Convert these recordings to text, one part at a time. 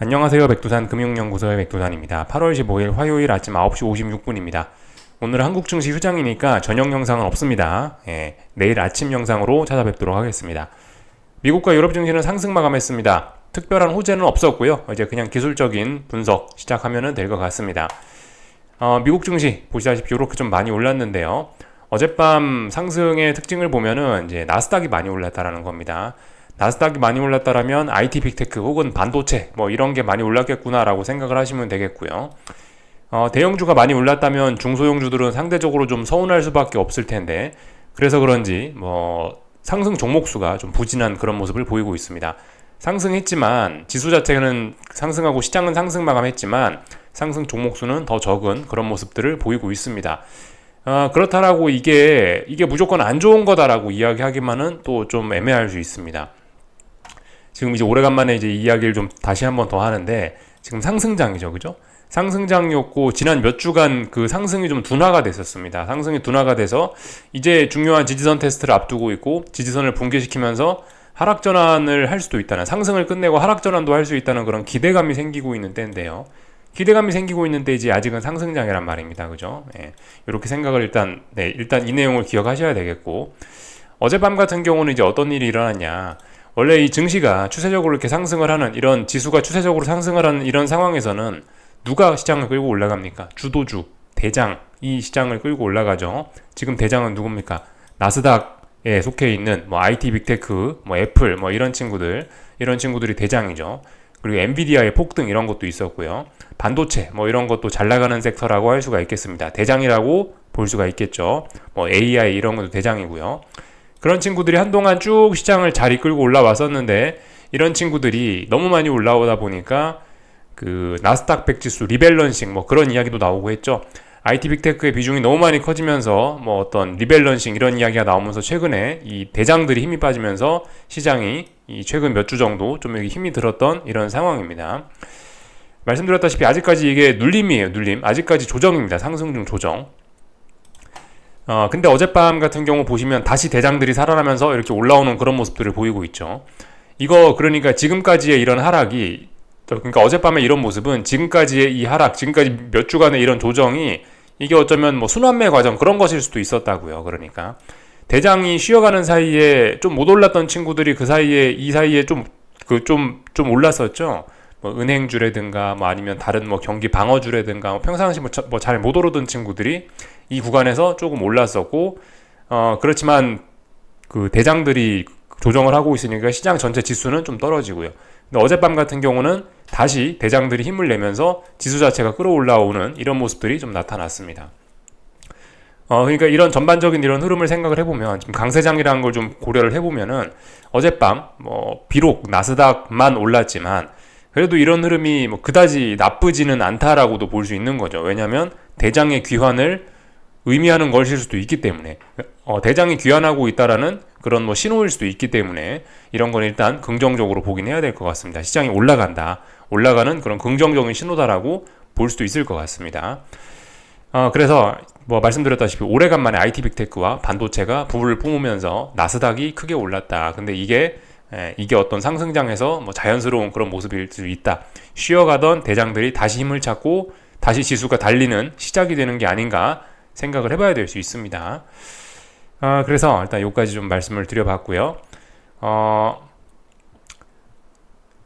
안녕하세요. 백두산 금융연구소의 백두산입니다. 8월 15일 화요일 아침 9시 56분입니다. 오늘 한국 증시 휴장이니까 저녁 영상은 없습니다. 내일 아침 영상으로 찾아뵙도록 하겠습니다. 미국과 유럽 증시는 상승 마감했습니다. 특별한 호재는 없었고요. 이제 그냥 기술적인 분석 시작하면 될 것 같습니다. 미국 증시 보시다시피 이렇게 좀 많이 올랐는데요. 어젯밤 상승의 특징을 보면은 이제 나스닥이 많이 올랐다라는 겁니다. 나스닥이 많이 올랐다라면 IT 빅테크 혹은 반도체 뭐 이런 게 많이 올랐겠구나라고 생각을 하시면 되겠고요. 대형주가 많이 올랐다면 중소형주들은 상대적으로 좀 서운할 수밖에 없을 텐데 그래서 그런지 뭐 상승 종목수가 좀 부진한 그런 모습을 보이고 있습니다. 상승했지만 지수 자체는 상승하고 시장은 상승 마감했지만 상승 종목수는 더 적은 그런 모습들을 보이고 있습니다. 그렇다라고 이게 무조건 안 좋은 거다라고 이야기하기만은 또 좀 애매할 수 있습니다. 지금 이제 오래간만에 이제 이야기를 좀 다시 한번 더 하는데 지금 상승장이죠, 그죠? 상승장이었고 지난 몇 주간 그 상승이 좀 둔화가 됐었습니다. 상승이 둔화가 돼서 이제 중요한 지지선 테스트를 앞두고 있고 지지선을 붕괴시키면서 하락 전환을 할 수도 있다는, 상승을 끝내고 하락 전환도 할 수 있다는 그런 기대감이 생기고 있는 때인데요. 기대감이 생기고 있는데 이제 아직은 상승장이란 말입니다, 그죠? 이렇게 생각을 일단 이 내용을 기억하셔야 되겠고, 어젯밤 같은 경우는 이제 어떤 일이 일어났냐? 원래 이 증시가 추세적으로 이렇게 상승을 하는, 이런 지수가 추세적으로 상승을 하는 이런 상황에서는 누가 시장을 끌고 올라갑니까? 주도주, 대장이 시장을 끌고 올라가죠. 지금 대장은 누굽니까? 나스닥에 속해 있는 뭐 IT 빅테크, 뭐 애플, 뭐 이런 친구들이 대장이죠. 그리고 엔비디아의 폭등 이런 것도 있었고요. 반도체 뭐 이런 것도 잘 나가는 섹터라고 할 수가 있겠습니다. 대장이라고 볼 수가 있겠죠. 뭐 AI 이런 것도 대장이고요. 그런 친구들이 한동안 쭉 시장을 잘 이끌고 올라왔었는데 이런 친구들이 너무 많이 올라오다 보니까 그 나스닥 100 지수 리밸런싱 뭐 그런 이야기도 나오고 했죠. IT 빅테크의 비중이 너무 많이 커지면서 뭐 어떤 리밸런싱 이런 이야기가 나오면서 최근에 이 대장들이 힘이 빠지면서 시장이 이 최근 몇 주 정도 좀 힘이 들었던 이런 상황입니다. 말씀드렸다시피 아직까지 이게 눌림이에요. 눌림. 아직까지 조정입니다. 상승 중 조정. 근데 어젯밤 같은 경우 보시면 다시 대장들이 살아나면서 이렇게 올라오는 그런 모습들을 보이고 있죠. 이거 그러니까 지금까지의 이런 하락이, 그러니까 어젯밤에 이런 모습은 지금까지의 이 하락, 지금까지 몇 주간의 이런 조정이 이게 어쩌면 뭐 순환매 과정 그런 것일 수도 있었다고요. 그러니까 대장이 쉬어가는 사이에 좀 못 올랐던 친구들이 이 사이에 좀 올랐었죠. 뭐 은행주라든가 뭐 아니면 다른 뭐 경기 방어주라든가 뭐 평상시 뭐 잘 못 오르던 친구들이 이 구간에서 조금 올랐었고, 그렇지만 그 대장들이 조정을 하고 있으니까 시장 전체 지수는 좀 떨어지고요. 근데 어젯밤 같은 경우는 다시 대장들이 힘을 내면서 지수 자체가 끌어올라오는 이런 모습들이 좀 나타났습니다. 그러니까 이런 전반적인 이런 흐름을 생각을 해보면 지금 강세장이라는 걸 좀 고려를 해보면은 어젯밤 뭐 비록 나스닥만 올랐지만 그래도 이런 흐름이 뭐 그다지 나쁘지는 않다라고도 볼 수 있는 거죠. 왜냐하면 대장의 귀환을 의미하는 것일 수도 있기 때문에, 대장이 귀환하고 있다라는 그런 뭐 신호일 수도 있기 때문에 이런 건 일단 긍정적으로 보긴 해야 될 것 같습니다. 시장이 올라가는 그런 긍정적인 신호다라고 볼 수도 있을 것 같습니다. 그래서 뭐 말씀드렸다시피 오래간만에 IT 빅테크와 반도체가 불을 뿜으면서 나스닥이 크게 올랐다. 근데 이게 어떤 상승장에서 뭐 자연스러운 그런 모습일 수 있다. 쉬어가던 대장들이 다시 힘을 찾고 다시 지수가 달리는 시작이 되는 게 아닌가 생각을 해봐야 될 수 있습니다. 그래서 일단 여기까지 좀 말씀을 드려봤고요.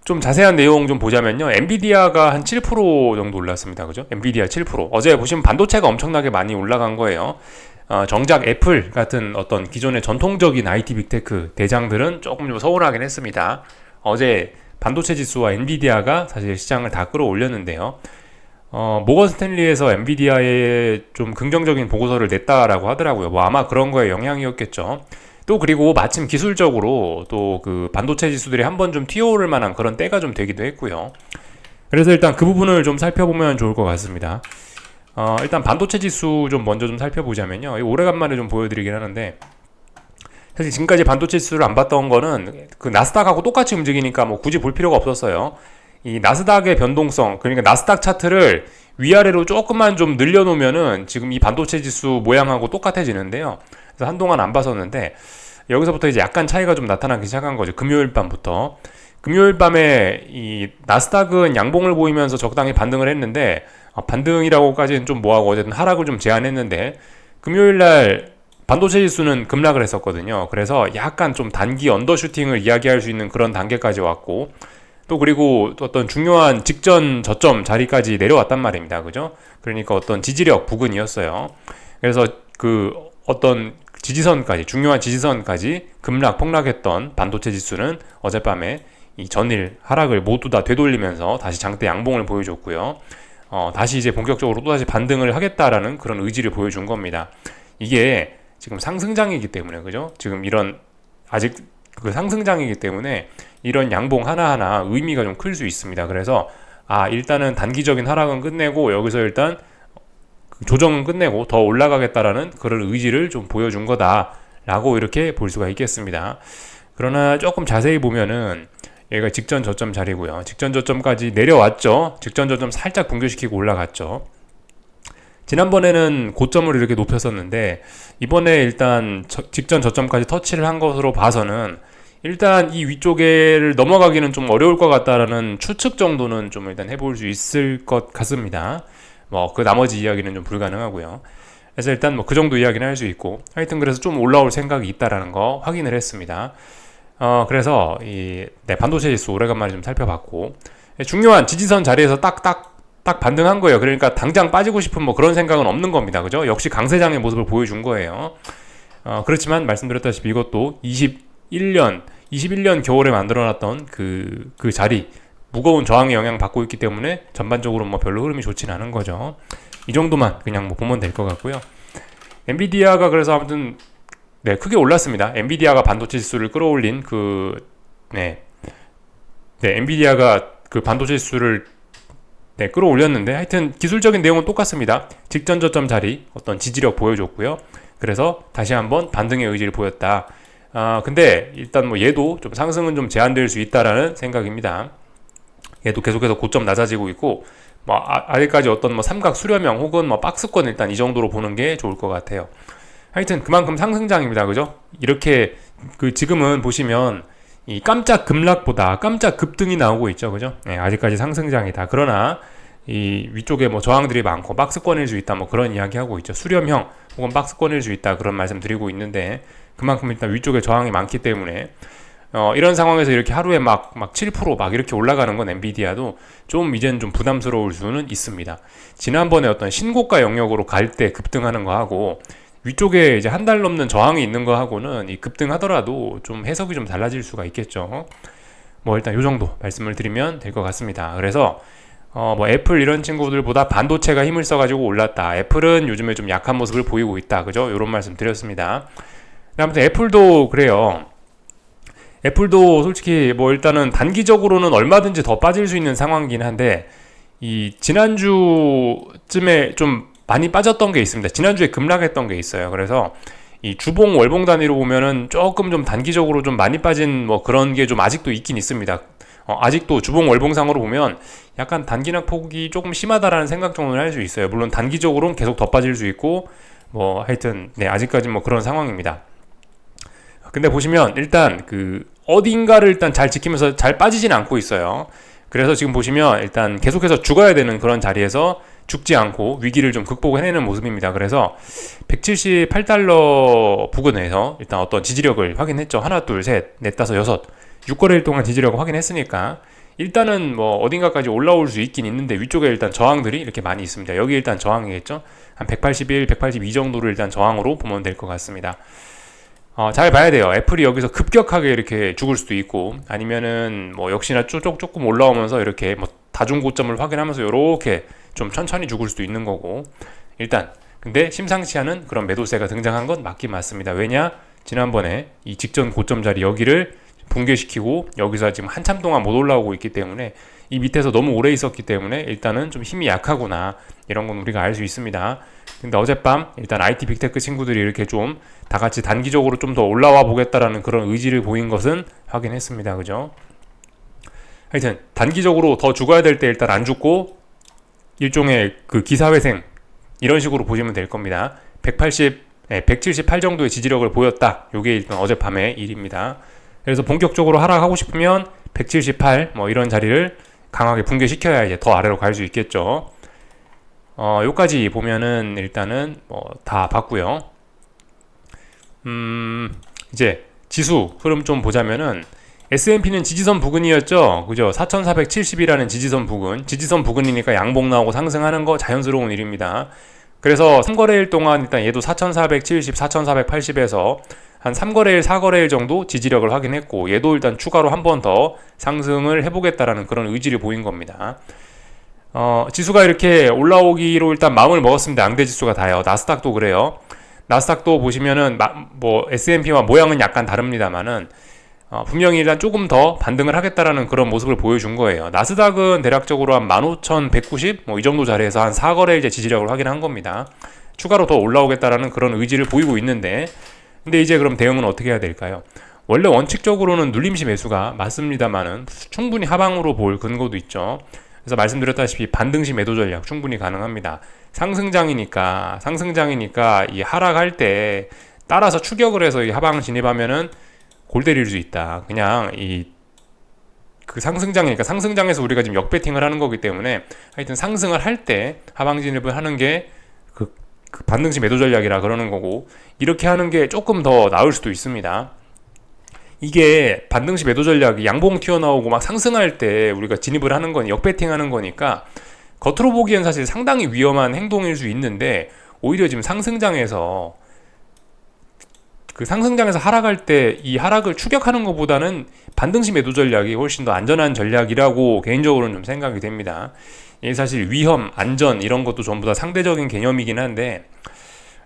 좀 자세한 내용 좀 보자면요. 엔비디아가 한 7% 정도 올랐습니다. 그죠? 엔비디아 7%. 어제 보시면 반도체가 엄청나게 많이 올라간 거예요. 정작 애플 같은 어떤 기존의 전통적인 IT 빅테크 대장들은 조금 좀 서운하긴 했습니다. 어제 반도체 지수와 엔비디아가 사실 시장을 다 끌어올렸는데요. 모건 스탠리에서 엔비디아에 좀 긍정적인 보고서를 냈다라고 하더라고요. 뭐 아마 그런 거에 영향이었겠죠. 또 그리고 마침 기술적으로 또 그 반도체 지수들이 한번 좀 튀어오를 만한 그런 때가 좀 되기도 했고요. 그래서 일단 그 부분을 좀 살펴보면 좋을 것 같습니다. 일단 반도체 지수 좀 먼저 좀 살펴보자면요. 오래간만에 좀 보여드리긴 하는데 사실 지금까지 반도체 지수를 안 봤던 거는 그 나스닥하고 똑같이 움직이니까 뭐 굳이 볼 필요가 없었어요. 이 나스닥의 변동성, 그러니까 나스닥 차트를 위아래로 조금만 좀 늘려놓으면은 지금 이 반도체 지수 모양하고 똑같아지는데요. 그래서 한동안 안 봤었는데 여기서부터 이제 약간 차이가 좀 나타나기 시작한 거죠. 금요일 밤부터. 금요일 밤에 이 나스닥은 양봉을 보이면서 적당히 반등을 했는데, 반등이라고까지는 좀 뭐하고 어쨌든 하락을 좀 제한했는데, 금요일 날 반도체 지수는 급락을 했었거든요. 그래서 약간 좀 단기 언더슈팅을 이야기할 수 있는 그런 단계까지 왔고, 또 그리고 어떤 중요한 직전 저점 자리까지 내려왔단 말입니다. 그죠? 그러니까 어떤 지지력 부근이었어요. 그래서 그 어떤 지지선까지, 중요한 지지선까지 급락 폭락했던 반도체 지수는 어젯밤에 이 전일 하락을 모두 다 되돌리면서 다시 장대 양봉을 보여줬고요. 다시 이제 본격적으로 또다시 반등을 하겠다라는 그런 의지를 보여준 겁니다. 이게 지금 상승장이기 때문에, 그죠? 지금 이런 아직 그 상승장이기 때문에 이런 양봉 하나하나 의미가 좀 클 수 있습니다. 그래서 일단은 단기적인 하락은 끝내고 여기서 일단 조정은 끝내고 더 올라가겠다라는 그런 의지를 좀 보여준 거다라고 이렇게 볼 수가 있겠습니다. 그러나 조금 자세히 보면은 여기가 직전 저점 자리고요. 직전 저점까지 내려왔죠. 직전 저점 살짝 붕괴시키고 올라갔죠. 지난번에는 고점을 이렇게 높였었는데 이번에 일단 직전 저점까지 터치를 한 것으로 봐서는 일단 이 위쪽에를 넘어가기는 좀 어려울 것 같다라는 추측 정도는 좀 일단 해볼 수 있을 것 같습니다. 뭐 그 나머지 이야기는 좀 불가능하고요. 그래서 일단 뭐 그 정도 이야기는 할 수 있고, 하여튼 그래서 좀 올라올 생각이 있다라는 거 확인을 했습니다. 그래서 반도체 지수 오래간만에 좀 살펴봤고, 중요한 지지선 자리에서 딱 반등한 거예요. 그러니까 당장 빠지고 싶은 뭐 그런 생각은 없는 겁니다. 그죠? 역시 강세장의 모습을 보여준 거예요. 그렇지만 말씀드렸다시피 이것도 21년 겨울에 만들어놨던 그 자리, 무거운 저항의 영향 받고 있기 때문에 전반적으로 뭐 별로 흐름이 좋지는 않은 거죠. 이 정도만 그냥 뭐 보면 될 것 같고요. 엔비디아가 그래서 아무튼 크게 올랐습니다. 엔비디아가 반도체 지수를 끌어올린 엔비디아가 그 반도체 지수를 끌어올렸는데, 하여튼 기술적인 내용은 똑같습니다. 직전 저점 자리 어떤 지지력 보여줬고요. 그래서 다시 한번 반등의 의지를 보였다. 근데 일단 뭐 얘도 좀 상승은 좀 제한될 수 있다라는 생각입니다. 얘도 계속해서 고점 낮아지고 있고, 뭐 아직까지 어떤 뭐 삼각 수렴형 혹은 뭐 박스권 일단 이 정도로 보는 게 좋을 것 같아요. 하여튼 그만큼 상승장입니다. 그죠? 이렇게 지금은 보시면 이 깜짝 급락보다 깜짝 급등이 나오고 있죠. 그죠? 아직까지 상승장이다. 그러나 이 위쪽에 뭐 저항들이 많고 박스권일 수 있다. 뭐 그런 이야기 하고 있죠. 수렴형 혹은 박스권일 수 있다. 그런 말씀 드리고 있는데, 그만큼 일단 위쪽에 저항이 많기 때문에 이런 상황에서 이렇게 하루에 막 7% 이렇게 올라가는 건 엔비디아도 좀 이제는 좀 부담스러울 수는 있습니다. 지난번에 어떤 신고가 영역으로 갈 때 급등하는 거 하고 위쪽에 이제 한 달 넘는 저항이 있는 거 하고는 이 급등하더라도 좀 해석이 좀 달라질 수가 있겠죠. 뭐 일단 요 정도 말씀을 드리면 될 것 같습니다. 그래서 뭐 애플 이런 친구들보다 반도체가 힘을 써가지고 올랐다. 애플은 요즘에 좀 약한 모습을 보이고 있다. 그죠? 요런 말씀 드렸습니다. 아무튼 애플도 그래요. 애플도 솔직히 뭐 일단은 단기적으로는 얼마든지 더 빠질 수 있는 상황이긴 한데, 이 지난주쯤에 좀 많이 빠졌던 게 있습니다. 지난주에 급락했던 게 있어요. 그래서 이 주봉 월봉 단위로 보면은 조금 좀 단기적으로 좀 많이 빠진 뭐 그런 게 좀 아직도 있긴 있습니다. 아직도 주봉 월봉상으로 보면 약간 단기낙 폭이 조금 심하다라는 생각 정도는 할 수 있어요. 물론 단기적으로는 계속 더 빠질 수 있고, 뭐 하여튼 아직까지 뭐 그런 상황입니다. 근데 보시면 일단 어딘가를 일단 잘 지키면서 잘 빠지진 않고 있어요. 그래서 지금 보시면 일단 계속해서 죽어야 되는 그런 자리에서 죽지 않고 위기를 좀 극복해내는 모습입니다. 그래서 178달러 부근에서 일단 어떤 지지력을 확인했죠. 하나, 둘, 셋, 넷, 다섯, 여섯, 6거래일 동안 지지력을 확인했으니까 일단은 뭐 어딘가까지 올라올 수 있긴 있는데, 위쪽에 일단 저항들이 이렇게 많이 있습니다. 여기 일단 저항이겠죠. 한 181, 182 정도를 일단 저항으로 보면 될 것 같습니다. 잘 봐야 돼요. 애플이 여기서 급격하게 이렇게 죽을 수도 있고, 아니면은 뭐 역시나 조금 올라오면서 이렇게 뭐 다중 고점을 확인하면서 이렇게 좀 천천히 죽을 수도 있는 거고, 일단 근데 심상치 않은 그런 매도세가 등장한 건 맞긴 맞습니다. 왜냐? 지난번에 이 직전 고점 자리 여기를 붕괴시키고 여기서 지금 한참 동안 못 올라오고 있기 때문에, 이 밑에서 너무 오래 있었기 때문에 일단은 좀 힘이 약하구나, 이런 건 우리가 알 수 있습니다. 근데 어젯밤 일단 IT 빅테크 친구들이 이렇게 좀 다 같이 단기적으로 좀 더 올라와 보겠다라는 그런 의지를 보인 것은 확인했습니다. 그죠? 하여튼 단기적으로 더 죽어야 될 때 일단 안 죽고 일종의 그 기사회생, 이런 식으로 보시면 될 겁니다. 178 정도의 지지력을 보였다. 요게 일단 어젯밤의 일입니다. 그래서 본격적으로 하락하고 싶으면 178 뭐 이런 자리를 강하게 붕괴시켜야 이제 더 아래로 갈 수 있겠죠. 요까지 보면은 일단은 뭐 다 봤고요. 이제 지수 흐름 좀 보자면은 S&P는 지지선 부근이었죠. 그죠? 4470이라는 지지선 부근. 지지선 부근이니까 양봉 나오고 상승하는 거 자연스러운 일입니다. 그래서 3거래일 동안 일단 얘도 4470, 4480에서 한 3거래일, 4거래일 정도 지지력을 확인했고, 얘도 일단 추가로 한 번 더 상승을 해보겠다라는 그런 의지를 보인 겁니다. 지수가 이렇게 올라오기로 일단 마음을 먹었습니다. 양대 지수가 다요. 나스닥도 그래요. 나스닥도 보시면은 뭐 S&P와 모양은 약간 다릅니다만은 분명히 일단 조금 더 반등을 하겠다라는 그런 모습을 보여준 거예요. 나스닥은 대략적으로 한 15,190 뭐 이 정도 자리에서 한 4거래일째 지지력을 확인한 겁니다. 추가로 더 올라오겠다라는 그런 의지를 보이고 있는데, 근데 이제 그럼 대응은 어떻게 해야 될까요? 원래 원칙적으로는 눌림시 매수가 맞습니다만은 충분히 하방으로 볼 근거도 있죠. 그래서 말씀드렸다시피 반등시 매도 전략 충분히 가능합니다. 상승장이니까 이 하락할 때 따라서 추격을 해서 이 하방 진입하면은 골 때릴 수 있다. 그냥 그 상승장이니까 상승장에서 우리가 지금 역배팅을 하는 거기 때문에 하여튼 상승을 할 때 하방 진입을 하는 게 그 반등시 매도 전략이라 그러는 거고, 이렇게 하는 게 조금 더 나을 수도 있습니다. 이게 반등시 매도 전략이 양봉 튀어나오고 막 상승할 때 우리가 진입을 하는 건 역배팅 하는 거니까 겉으로 보기엔 사실 상당히 위험한 행동일 수 있는데, 오히려 지금 상승장에서 하락할 때 이 하락을 추격하는 것보다는 반등시 매도 전략이 훨씬 더 안전한 전략이라고 개인적으로는 좀 생각이 됩니다. 이게 사실 위험, 안전 이런 것도 전부 다 상대적인 개념이긴 한데,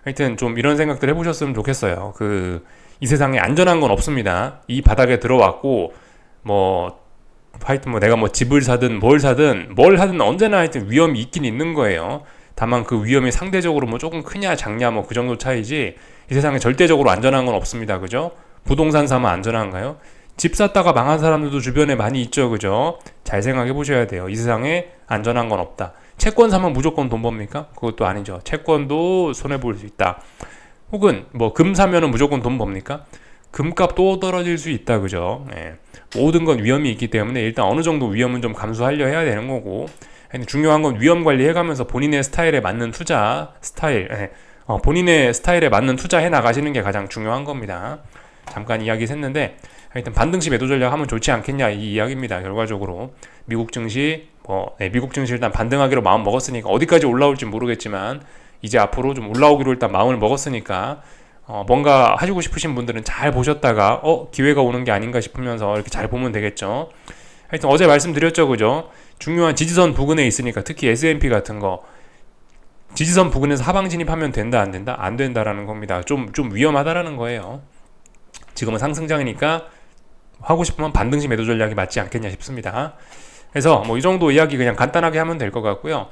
하여튼 좀 이런 생각들 해보셨으면 좋겠어요. 이 세상에 안전한 건 없습니다. 이 바닥에 들어왔고 하여튼 내가 집을 사든 뭘 하든 언제나 하여튼 위험이 있긴 있는 거예요. 다만 그 위험이 상대적으로 조금 크냐 작냐 그 정도 차이지, 이 세상에 절대적으로 안전한 건 없습니다. 그죠? 부동산 사면 안전한가요? 집 샀다가 망한 사람들도 주변에 많이 있죠. 그죠? 잘 생각해 보셔야 돼요. 이 세상에 안전한 건 없다. 채권 사면 무조건 돈 법니까? 그것도 아니죠. 채권도 손해볼 수 있다. 혹은 금 사면은 무조건 돈 법니까? 금값 또 떨어질 수 있다. 그죠? 예. 모든 건 위험이 있기 때문에 일단 어느 정도 위험은 좀 감수하려 해야 되는 거고, 중요한 건 위험 관리해가면서 본인의 스타일에 맞는 본인의 스타일에 맞는 투자 해 나가시는 게 가장 중요한 겁니다. 잠깐 이야기 했는데, 하여튼 반등시 매도 전략 하면 좋지 않겠냐 이 이야기입니다. 결과적으로 미국 증시 일단 반등하기로 마음 먹었으니까 어디까지 올라올지 모르겠지만 이제 앞으로 좀 올라오기로 일단 마음을 먹었으니까 뭔가 하시고 싶으신 분들은 잘 보셨다가 기회가 오는 게 아닌가 싶으면서 이렇게 잘 보면 되겠죠. 하여튼 어제 말씀드렸죠. 그죠? 중요한 지지선 부근에 있으니까 특히 S&P 같은 거 지지선 부근에서 하방 진입하면 된다 안 된다? 안 된다라는 겁니다. 좀 위험하다라는 거예요. 지금은 상승장이니까 하고 싶으면 반등시 매도 전략이 맞지 않겠냐 싶습니다. 그래서 이 정도 이야기 그냥 간단하게 하면 될 것 같고요.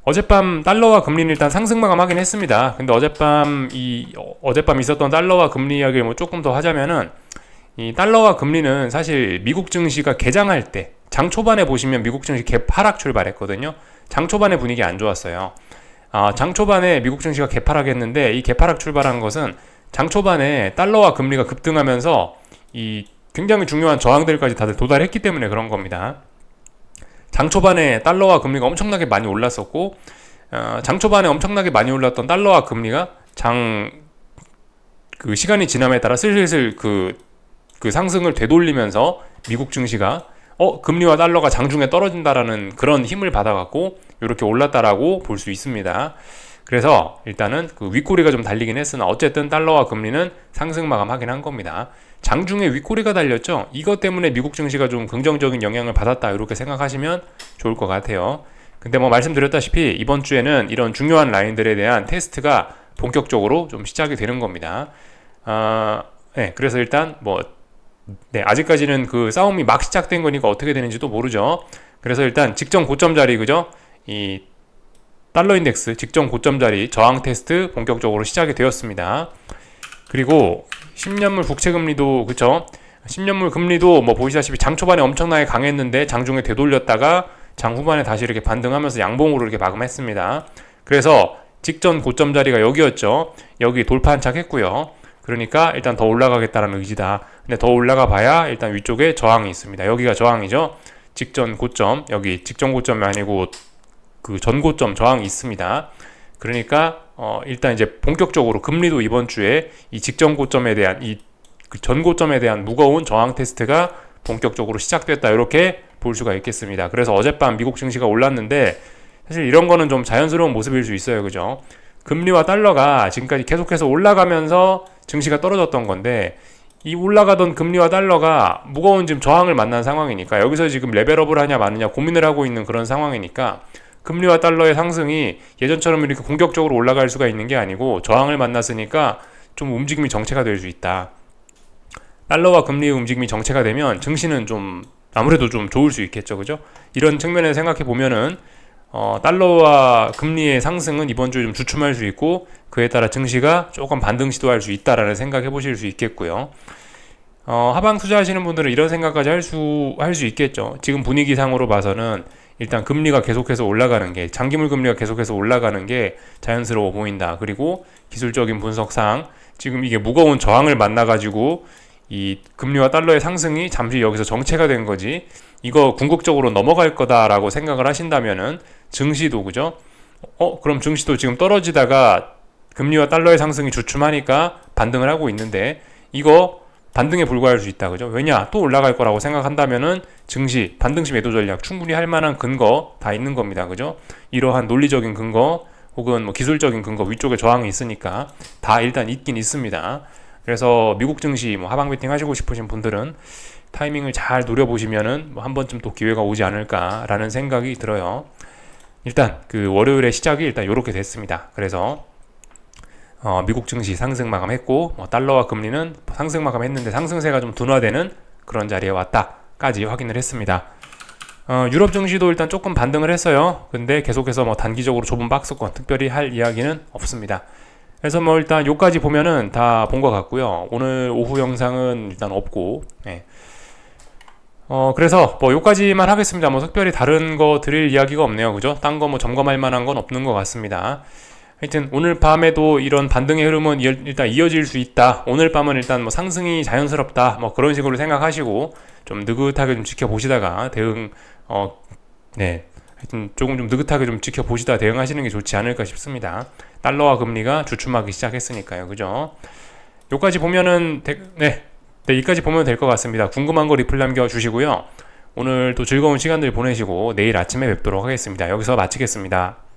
어젯밤 달러와 금리는 일단 상승 마감하긴 했습니다. 근데 어젯밤 있었던 달러와 금리 이야기를 조금 더 하자면은, 이 달러와 금리는 사실 미국 증시가 개장할 때 장 초반에 보시면 미국 증시 갭 하락 출발했거든요. 장 초반에 분위기 안 좋았어요. 장 초반에 미국 증시가 개파락했는데, 이 개파락 출발한 것은 장 초반에 달러와 금리가 급등하면서 이 굉장히 중요한 저항들까지 다들 도달했기 때문에 그런 겁니다. 장 초반에 달러와 금리가 엄청나게 많이 올랐었고, 장 초반에 엄청나게 많이 올랐던 달러와 금리가 시간이 지남에 따라 슬슬 그 상승을 되돌리면서 미국 증시가 금리와 달러가 장중에 떨어진다라는 그런 힘을 받아갖고 이렇게 올랐다라고 볼 수 있습니다. 그래서 일단은 윗꼬리가 좀 달리긴 했으나 어쨌든 달러와 금리는 상승 마감하긴 한 겁니다. 장중에 윗꼬리가 달렸죠. 이것 때문에 미국 증시가 좀 긍정적인 영향을 받았다 이렇게 생각하시면 좋을 것 같아요. 근데 말씀드렸다시피 이번 주에는 이런 중요한 라인들에 대한 테스트가 본격적으로 좀 시작이 되는 겁니다. 그래서 일단 아직까지는 그 싸움이 막 시작된 거니까 어떻게 되는지도 모르죠. 그래서 일단 직전 고점 자리, 그죠? 이 달러 인덱스 직전 고점 자리 저항 테스트 본격적으로 시작이 되었습니다. 그리고 10년물 국채금리도, 그쵸? 10년물 금리도 보시다시피 장 초반에 엄청나게 강했는데 장중에 되돌렸다가 장 후반에 다시 이렇게 반등하면서 양봉으로 이렇게 마감했습니다. 그래서 직전 고점 자리가 여기였죠. 여기 돌파 한착 했고요. 그러니까 일단 더 올라가겠다는 의지다. 근데 더 올라가 봐야 일단 위쪽에 저항이 있습니다. 여기가 저항이죠. 직전 고점, 여기 직전 고점이 아니고 그 전 고점 저항이 있습니다. 그러니까 일단 이제 본격적으로 금리도 이번 주에 이 직전 고점에 대한 그 전 고점에 대한 무거운 저항 테스트가 본격적으로 시작됐다, 이렇게 볼 수가 있겠습니다. 그래서 어젯밤 미국 증시가 올랐는데 사실 이런 거는 좀 자연스러운 모습일 수 있어요. 그죠? 금리와 달러가 지금까지 계속해서 올라가면서 증시가 떨어졌던 건데, 이 올라가던 금리와 달러가 무거운 지금 저항을 만난 상황이니까 여기서 지금 레벨업을 하냐 마느냐 고민을 하고 있는 그런 상황이니까, 금리와 달러의 상승이 예전처럼 이렇게 공격적으로 올라갈 수가 있는 게 아니고 저항을 만났으니까 좀 움직임이 정체가 될 수 있다. 달러와 금리의 움직임이 정체가 되면 증시는 좀 아무래도 좀 좋을 수 있겠죠. 그죠? 이런 측면에서 생각해 보면은 달러와 금리의 상승은 이번 주에 좀 주춤할 수 있고, 그에 따라 증시가 조금 반등 시도할 수 있다라는 생각해 보실 수 있겠고요. 하방 투자하시는 분들은 이런 생각까지 할 수 있겠죠. 지금 분위기상으로 봐서는 일단 금리가 계속해서 올라가는 게, 장기물 금리가 계속해서 올라가는 게 자연스러워 보인다. 그리고 기술적인 분석상 지금 이게 무거운 저항을 만나가지고 이 금리와 달러의 상승이 잠시 여기서 정체가 된 거지, 이거 궁극적으로 넘어갈 거다라고 생각을 하신다면은 증시도, 그죠? 그럼 증시도 지금 떨어지다가 금리와 달러의 상승이 주춤하니까 반등을 하고 있는데, 이거 반등에 불과할 수 있다. 그죠? 왜냐? 또 올라갈 거라고 생각한다면은 증시 반등시 매도 전략 충분히 할 만한 근거 다 있는 겁니다. 그죠? 이러한 논리적인 근거 혹은 뭐 기술적인 근거, 위쪽에 저항이 있으니까 다 일단 있긴 있습니다. 그래서 미국 증시 뭐 하방 베팅 하시고 싶으신 분들은 타이밍을 잘 노려보시면은 뭐 한 번쯤 또 기회가 오지 않을까라는 생각이 들어요. 일단 그 월요일의 시작이 일단 이렇게 됐습니다. 그래서 미국 증시 상승 마감했고, 달러와 금리는 상승 마감했는데 상승세가 좀 둔화되는 그런 자리에 왔다까지 확인을 했습니다. 유럽 증시도 일단 조금 반등을 했어요. 근데 계속해서 뭐 단기적으로 좁은 박스권 특별히 할 이야기는 없습니다. 그래서 뭐 일단 요까지 보면은 다 본 것 같고요. 오늘 오후 영상은 일단 없고, 네. 그래서 뭐 요까지만 하겠습니다. 뭐 특별히 다른 거 드릴 이야기가 없네요. 그죠? 딴 거 뭐 점검할 만한 건 없는 것 같습니다. 하여튼 오늘 밤에도 이런 반등의 흐름은 일단 이어질 수 있다. 오늘 밤은 일단 뭐 상승이 자연스럽다. 뭐 그런 식으로 생각하시고 좀 느긋하게 좀 지켜보시다가 네. 하여튼 조금 좀 느긋하게 좀 지켜보시다 대응하시는 게 좋지 않을까 싶습니다. 달러와 금리가 주춤하기 시작했으니까요. 그죠? 여기까지 보면은 네, 여기까지 보면 될 것 같습니다. 궁금한 거 리플 남겨주시고요. 오늘 또 즐거운 시간들 보내시고 내일 아침에 뵙도록 하겠습니다. 여기서 마치겠습니다.